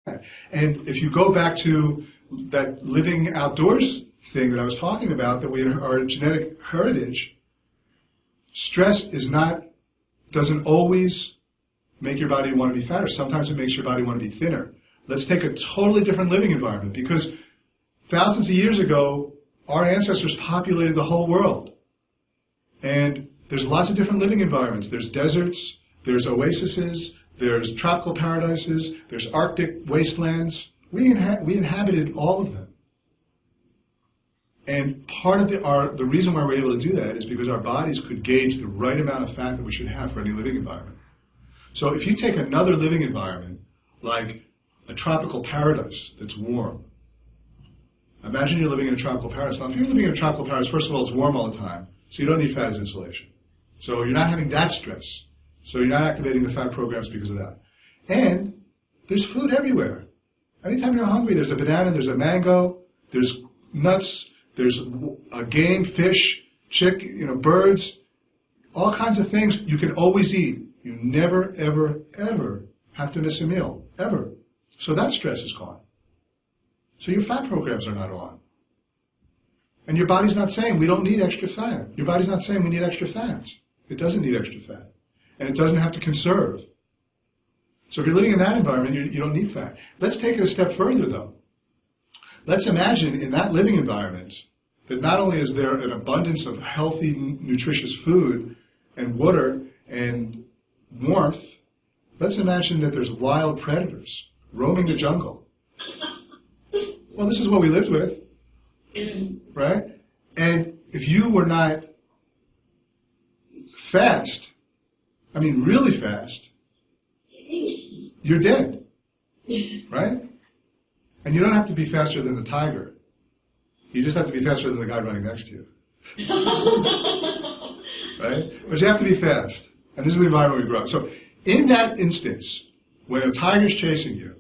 And if you go back to that living outdoors thing that I was talking about, that we are genetic heritage, stress doesn't always make your body want to be fatter. Sometimes it makes your body want to be thinner. Let's take a totally different living environment, because thousands of years ago, our ancestors populated the whole world. And there's lots of different living environments. There's deserts, there's oases, there's tropical paradises, there's Arctic wastelands. We inhabited all of them. And part of the reason why we're able to do that is because our bodies could gauge the right amount of fat that we should have for any living environment. So if you take another living environment, like a tropical paradise that's warm, imagine you're living in a tropical paradise. Now, if you're living in a tropical paradise, first of all, it's warm all the time, so you don't need fat as insulation. So you're not having that stress. So you're not activating the fat programs because of that. And there's food everywhere. Anytime you're hungry, there's a banana, there's a mango, there's nuts, there's a game, fish, birds, all kinds of things you can always eat. You never, ever, ever have to miss a meal, ever. So that stress is gone. So your fat programs are not on. And your body's not saying we don't need extra fat. Your body's not saying we need extra fat. It doesn't need extra fat. And it doesn't have to conserve. So if you're living in that environment, you don't need fat. Let's take it a step further, though. Let's imagine in that living environment that not only is there an abundance of healthy, nutritious food and water and warmth, let's imagine that there's wild predators roaming the jungle. Well, this is what we lived with, right? And if you were not fast, I mean really fast, you're dead, right? And you don't have to be faster than the tiger. You just have to be faster than the guy running next to you. Right? But you have to be fast. And this is the environment we grew up. So in that instance, when a tiger's chasing you,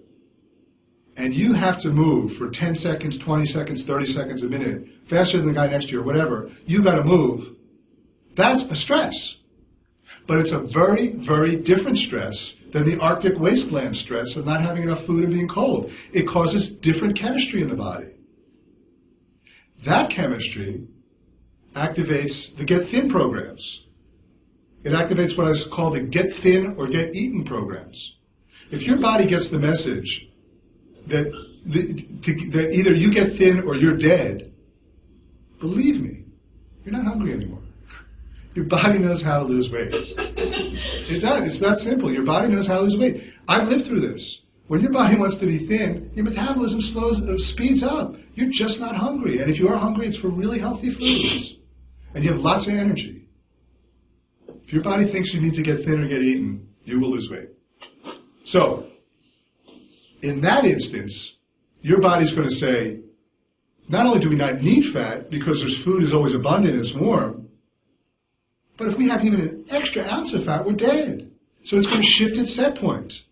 and you have to move for 10 seconds, 20 seconds, 30 seconds, a minute, faster than the guy next to you or whatever, you got to move, that's a stress. But it's a very, very different stress than the Arctic wasteland stress of not having enough food and being cold. It causes different chemistry in the body. That chemistry activates the get thin programs. It activates what is called the get thin or get eaten programs. If your body gets the message that either you get thin or you're dead, believe me, you're not hungry anymore. Your body knows how to lose weight. It does. It's that simple. Your body knows how to lose weight. I've lived through this. When your body wants to be thin, your metabolism speeds up. You're just not hungry. And if you are hungry, it's for really healthy foods. And you have lots of energy. If your body thinks you need to get thin or get eaten, you will lose weight. So, in that instance, your body's going to say, not only do we not need fat because food is always abundant and it's warm, but if we have even an extra ounce of fat, we're dead. So it's going to shift its set point.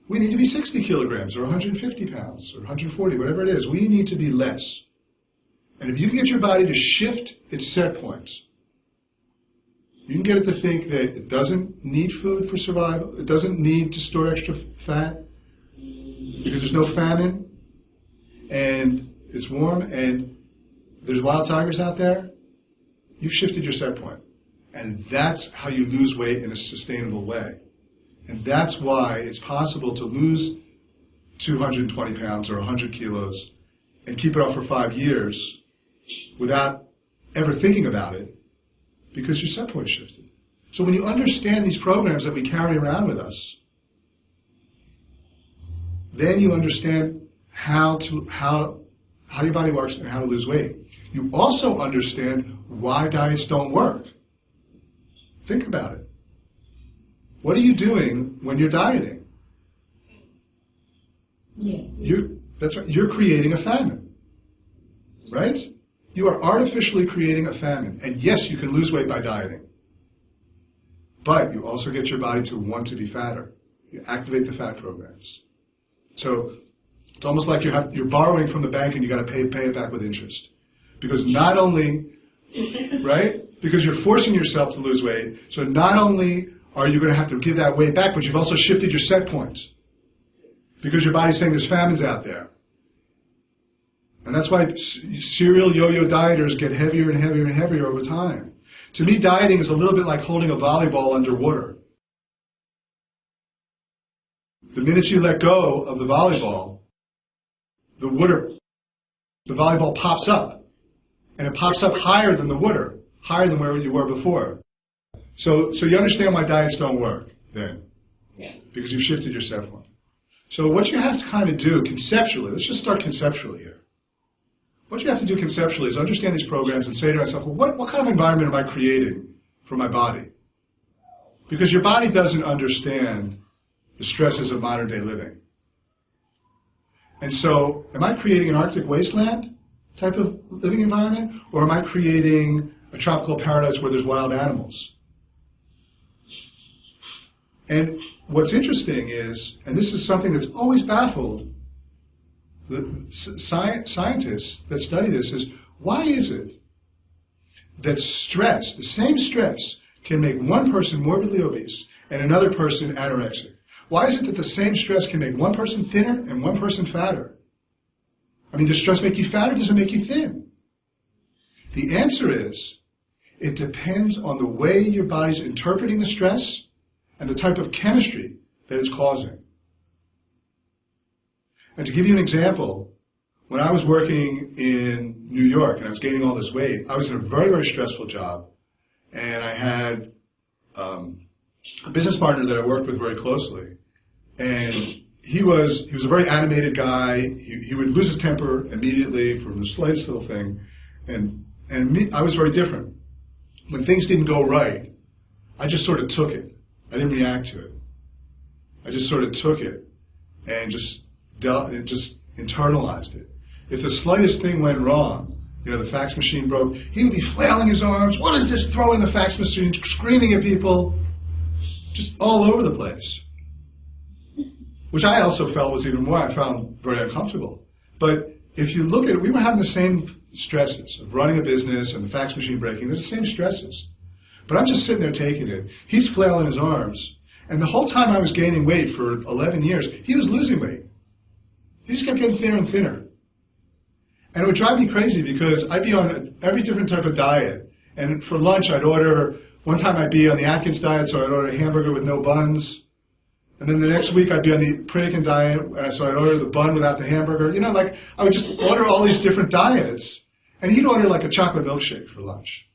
We need to be 60 kilograms or 150 pounds or 140, whatever it is. We need to be less. And if you can get your body to shift its set points, you can get it to think that it doesn't need food for survival, it doesn't need to store extra fat because there's no famine and it's warm and there's wild tigers out there, you've shifted your set point. And that's how you lose weight in a sustainable way. And that's why it's possible to lose 220 pounds or 100 kilos and keep it off for 5 years without ever thinking about it because your set point shifted. So when you understand these programs that we carry around with us, then you understand how your body works and how to lose weight. You also understand why diets don't work. Think about it. What are you doing when you're dieting? Yeah. That's right. You're creating a famine, right? You are artificially creating a famine. And yes, you can lose weight by dieting. But you also get your body to want to be fatter. You activate the fat programs. So it's almost like you're borrowing from the bank and you got to pay it back with interest. Because not only, right? Because you're forcing yourself to lose weight, so not only are you going to have to give that weight back, but you've also shifted your set points. because your body's saying there's famines out there. And that's why serial yo-yo dieters get heavier and heavier and heavier over time. To me, dieting is a little bit like holding a volleyball underwater. The minute you let go of the volleyball, the volleyball pops up. And it pops up higher than the water, higher than where you were before. So you understand why diets don't work then. Yeah. Because you've shifted yourself on. So what you have to kind of do conceptually, let's just start conceptually here. What you have to do conceptually is understand these programs and say to myself, well, what kind of environment am I creating for my body? Because your body doesn't understand the stresses of modern day living. And so, am I creating an Arctic wasteland type of living environment? Or am I creating a tropical paradise where there's wild animals? And what's interesting is, and this is something that's always baffled the scientists that study this, is why is it that stress, the same stress, can make one person morbidly obese and another person anorexic? Why is it that the same stress can make one person thinner and one person fatter? I mean, does stress make you fat or does it make you thin? The answer is, it depends on the way your body's interpreting the stress and the type of chemistry that it's causing. And to give you an example, when I was working in New York and I was gaining all this weight, I was in a very, very stressful job. And I had a business partner that I worked with very closely. And he was a very animated guy. He would lose his temper immediately from the slightest little thing. And I was very different. When things didn't go right, I just sort of took it. I didn't react to it. I just sort of took it and just internalized it. If the slightest thing went wrong, the fax machine broke, he would be flailing his arms, what is this, throwing the fax machine, screaming at people, just all over the place. Which I also felt was even more, I found very uncomfortable. But if you look at it, we were having the same stresses of running a business and the fax machine breaking, they're the same stresses. But I'm just sitting there taking it. He's flailing his arms. And the whole time I was gaining weight for 11 years, he was losing weight. He just kept getting thinner and thinner. And it would drive me crazy because I'd be on every different type of diet. And for lunch, one time I'd be on the Atkins diet, so I'd order a hamburger with no buns. And then the next week I'd be on the Pritikin diet, so I'd order the bun without the hamburger. I would just order all these different diets. And he'd order like a chocolate milkshake for lunch.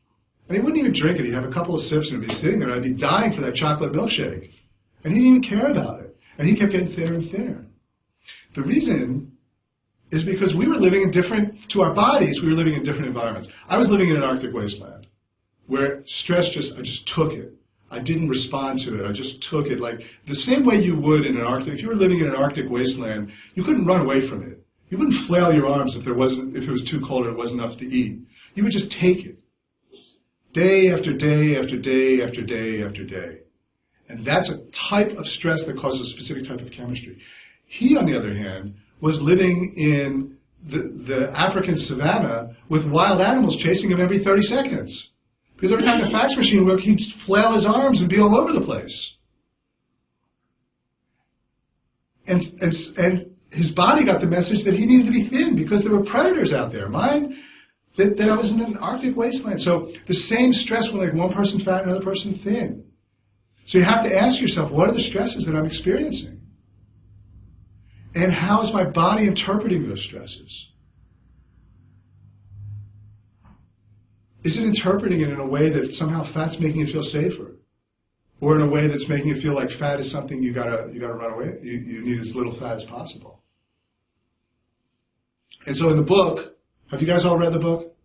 And he wouldn't even drink it. He'd have a couple of sips and he'd be sitting there and I'd be dying for that chocolate milkshake. And he didn't even care about it. And he kept getting thinner and thinner. The reason is because we were living to our bodies, we were living in different environments. I was living in an Arctic wasteland where stress I just took it. I didn't respond to it. I just took it like the same way you would in an Arctic. If you were living in an Arctic wasteland, you couldn't run away from it. You wouldn't flail your arms if it was too cold or it wasn't enough to eat. You would just take it. Day after day after day after day after day. And that's a type of stress that causes a specific type of chemistry. He, on the other hand, was living in the African savannah with wild animals chasing him every 30 seconds. Because every time the fax machine worked, he'd flail his arms and be all over the place. And his body got the message that he needed to be thin because there were predators out there. Mine, that I was in an Arctic wasteland. So the same stress will make one person fat and another person thin. So you have to ask yourself, what are the stresses that I'm experiencing? And how is my body interpreting those stresses? Is it interpreting it in a way that somehow fat's making you feel safer? Or in a way that's making you feel like fat is something you gotta run away? You need as little fat as possible. And so in the book, have you guys all read the book?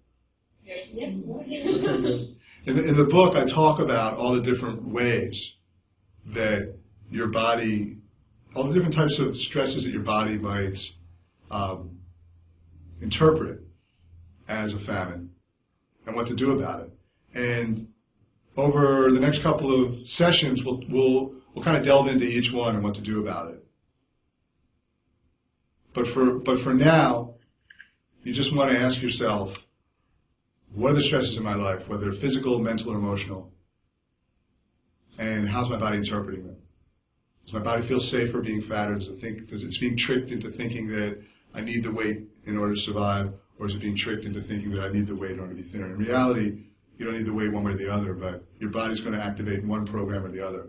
Yeah. Okay, good. In the book, I talk about all the different ways that your body, all the different types of stresses that your body might interpret as a famine and what to do about it. And over the next couple of sessions, we'll kind of delve into each one and what to do about it. But for now, you just want to ask yourself, what are the stresses in my life, whether physical, mental, or emotional? And how's my body interpreting them? Does my body feel safer being fat, or does it's being tricked into thinking that I need the weight in order to survive, or is it being tricked into thinking that I need the weight in order to be thinner? In reality, you don't need the weight one way or the other, but your body's going to activate one program or the other.